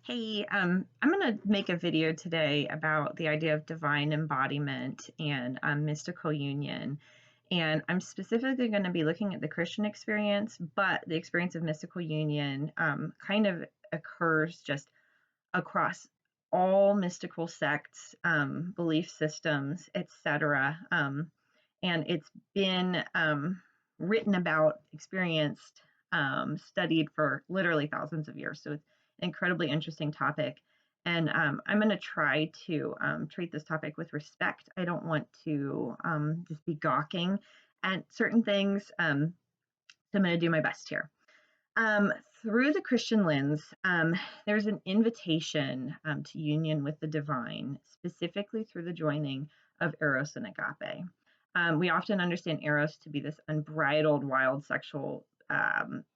Hey, I'm going to make a video today about the idea of divine embodiment and mystical union. And I'm specifically going to be looking at the Christian experience, but the experience of mystical union kind of occurs just across all mystical sects, belief systems, etc. And it's been written about, experienced, studied for literally thousands of years. So it's an incredibly interesting topic. And I'm going to try to treat this topic with respect. I don't want to just be gawking at certain things. So I'm going to do my best here. Um, Through the Christian lens, there's an invitation to union with the divine, specifically through the joining of Eros and Agape. We often understand Eros to be this unbridled, wild sexual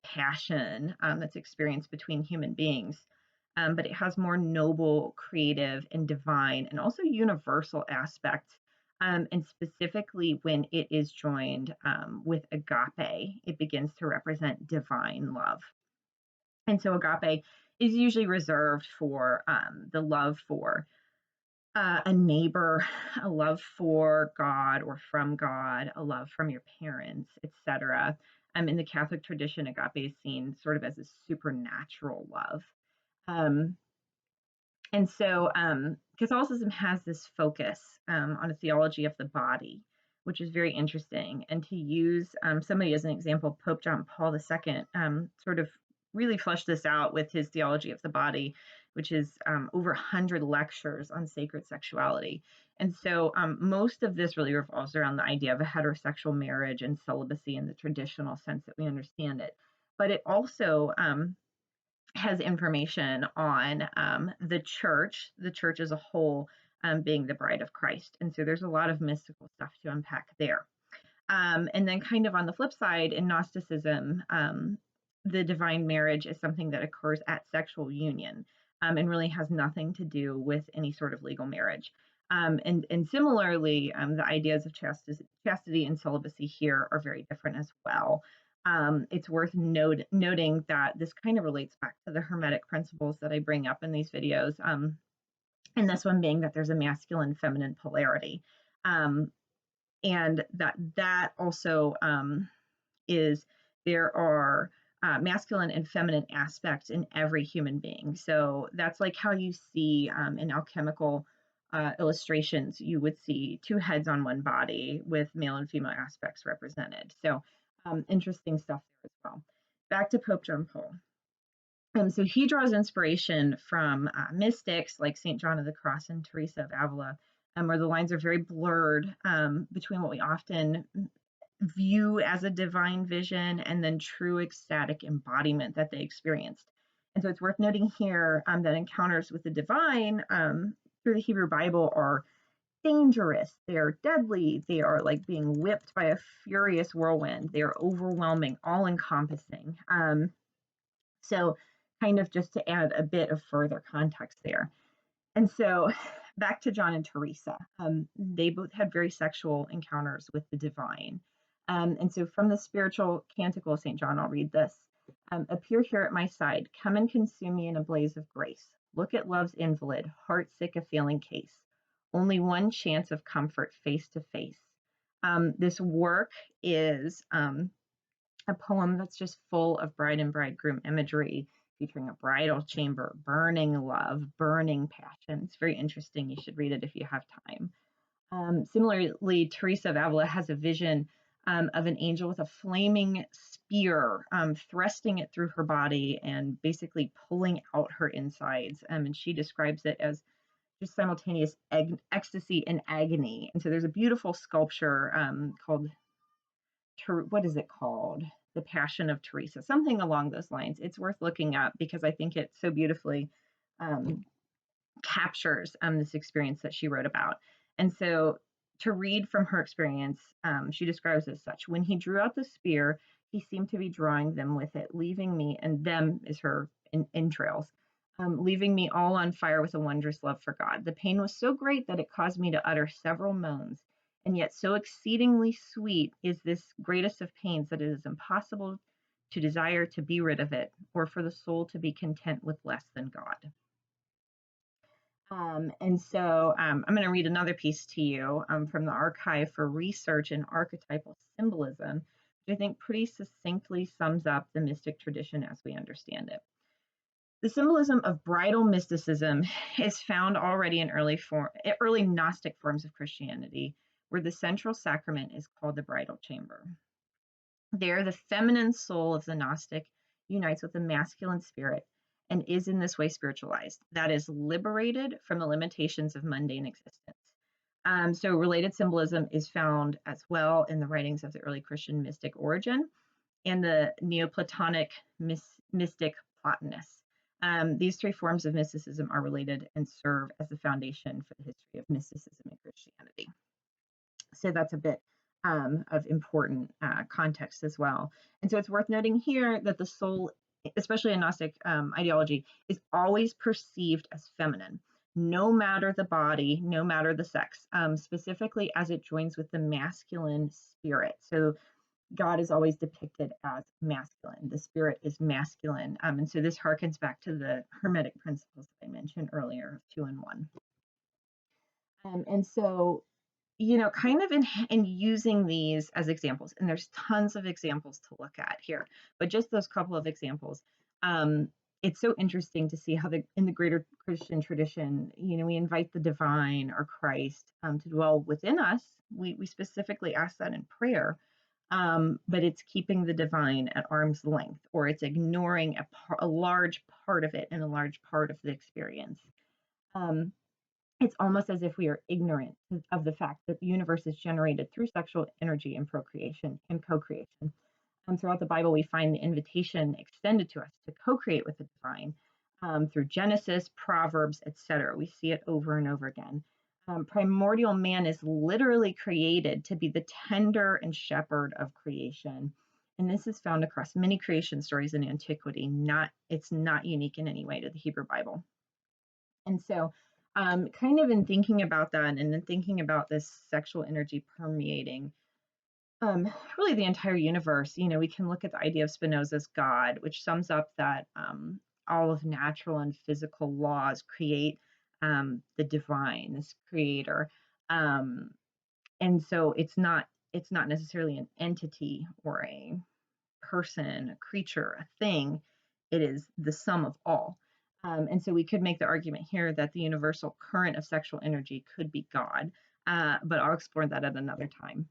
passion that's experienced between human beings, but it has more noble, creative, and divine, and also universal aspects. And specifically, when it is joined with agape, it begins to represent divine love. And so, agape is usually reserved for the love for a neighbor, a love for God or from God, a love from your parents, etc. In the Catholic tradition, agape is seen sort of as a supernatural love. Um, and so Catholicism has this focus on a theology of the body, which is very interesting. And to use somebody as an example, Pope John Paul II sort of really fleshed this out with his theology of the body, which is over 100 lectures on sacred sexuality. And so most of this really revolves around the idea of a heterosexual marriage and celibacy in the traditional sense that we understand it. But it also has information on the church as a whole, being the bride of Christ. And so there's a lot of mystical stuff to unpack there. And then, kind of on the flip side, in Gnosticism, the divine marriage is something that occurs at sexual union and really has nothing to do with any sort of legal marriage. And similarly, the ideas of chastity and celibacy here are very different as well. It's worth noting that this kind of relates back to the Hermetic principles that I bring up in these videos. And this one being that there's a masculine feminine polarity. And that also is there are masculine and feminine aspects in every human being. So that's like how you see in alchemical illustrations, you would see two heads on one body with male and female aspects represented. So interesting stuff there as well. Back to Pope John Paul. So he draws inspiration from mystics like St. John of the Cross and Theresa of Avila, where the lines are very blurred between what we often view as a divine vision and then true ecstatic embodiment that they experienced. And so it's worth noting here that encounters with the divine through the Hebrew Bible are dangerous, they are deadly, they are like being whipped by a furious whirlwind, they are overwhelming, all encompassing. So kind of just to add a bit of further context there. And so back to John and Theresa, they both had very sexual encounters with the divine. And so from the spiritual canticle of St. John, I'll read this. Appear here at my side, come and consume me in a blaze of grace. Look at love's invalid, heart sick, a failing case. Only one chance of comfort, face to face. This work is a poem that's just full of bride and bridegroom imagery, featuring a bridal chamber, burning love, burning passion. It's very interesting. You should read it if you have time. Similarly, Theresa of Avila has a vision of an angel with a flaming spear, thrusting it through her body and basically pulling out her insides. And she describes it as just simultaneous ecstasy and agony. And so there's a beautiful sculpture called, what is it called? The Passion of Theresa, something along those lines. It's worth looking up because I think it so beautifully captures this experience that she wrote about. And so to read from her experience, she describes as such: when he drew out the spear, he seemed to be drawing them with it, leaving me, and them is her entrails, leaving me all on fire with a wondrous love for God. The pain was so great that it caused me to utter several moans, and yet so exceedingly sweet is this greatest of pains that it is impossible to desire to be rid of it, or for the soul to be content with less than God. And so I'm going to read another piece to you from the Archive for Research in Archetypal Symbolism, which I think pretty succinctly sums up the mystic tradition as we understand it. The symbolism of bridal mysticism is found already in early Gnostic forms of Christianity, where the central sacrament is called the bridal chamber. There, the feminine soul of the Gnostic unites with the masculine spirit and is in this way spiritualized, that is, liberated from the limitations of mundane existence. So, related symbolism is found as well in the writings of the early Christian mystic Origen and the Neoplatonic mystic Plotinus. These three forms of mysticism are related and serve as the foundation for the history of mysticism in Christianity. So that's a bit of important context as well. And so it's worth noting here that the soul, especially in Gnostic ideology, is always perceived as feminine, no matter the body, no matter the sex, specifically as it joins with the masculine spirit. So God is always depicted as masculine. The spirit is masculine. And so this harkens back to the Hermetic principles that I mentioned earlier, 2 and 1. And so, kind of in using these as examples, and there's tons of examples to look at here, but just those couple of examples, it's so interesting to see how in the greater Christian tradition, we invite the divine or Christ to dwell within us. We specifically ask that in prayer, but it's keeping the divine at arm's length, or it's ignoring a large part of it and a large part of the experience. It's almost as if we are ignorant of the fact that the universe is generated through sexual energy and procreation and co-creation. Throughout the Bible, we find the invitation extended to us to co-create with the divine through Genesis, Proverbs, etc. We see it over and over again. Primordial man is literally created to be the tender and shepherd of creation. And this is found across many creation stories in antiquity. It's not unique in any way to the Hebrew Bible. And so kind of in thinking about that and in thinking about this sexual energy permeating really the entire universe, we can look at the idea of Spinoza's God, which sums up that all of natural and physical laws create the divine, this creator. And so it's not necessarily an entity or a person, a creature, a thing. It is the sum of all. And so we could make the argument here that the universal current of sexual energy could be God, but I'll explore that at another time.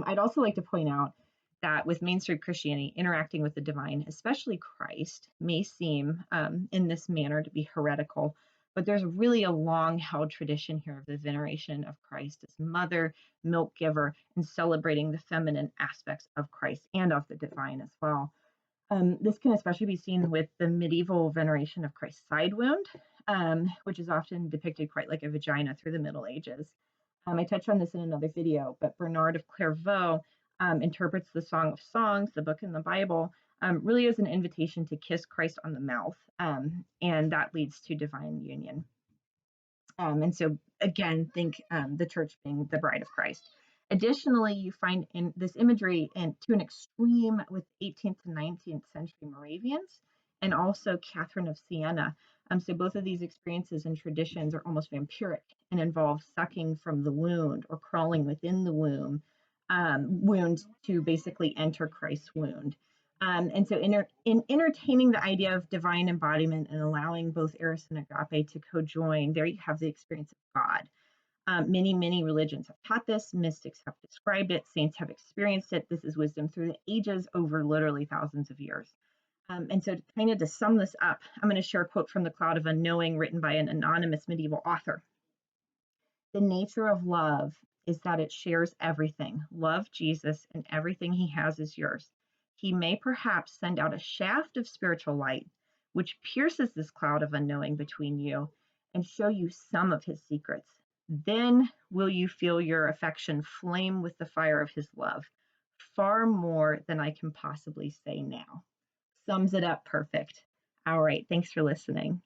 I'd also like to point out that with mainstream Christianity, interacting with the divine, especially Christ, may seem in this manner to be heretical, but there's really a long-held tradition here of the veneration of Christ as mother, milk giver, and celebrating the feminine aspects of Christ and of the divine as well. This can especially be seen with the medieval veneration of Christ's side wound, which is often depicted quite like a vagina through the Middle Ages. I touched on this in another video, but Bernard of Clairvaux interprets the Song of Songs, the book in the Bible, really as an invitation to kiss Christ on the mouth, and that leads to divine union. And so, again, think the church being the bride of Christ. Additionally, you find in this imagery to an extreme with 18th to 19th century Moravians and also Catherine of Siena. So both of these experiences and traditions are almost vampiric and involve sucking from the wound or crawling within the wound to basically enter Christ's wound. And so in entertaining the idea of divine embodiment and allowing both Eros and Agape to co-join, there you have the experience of God. Many religions have taught this, mystics have described it, saints have experienced it. This is wisdom through the ages over literally thousands of years. And so to sum this up, I'm going to share a quote from The Cloud of Unknowing written by an anonymous medieval author. The nature of love is that it shares everything. Love Jesus and everything he has is yours. He may perhaps send out a shaft of spiritual light, which pierces this cloud of unknowing between you and show you some of his secrets. Then will you feel your affection flame with the fire of his love, far more than I can possibly say now. Sums it up perfect. All right, thanks for listening.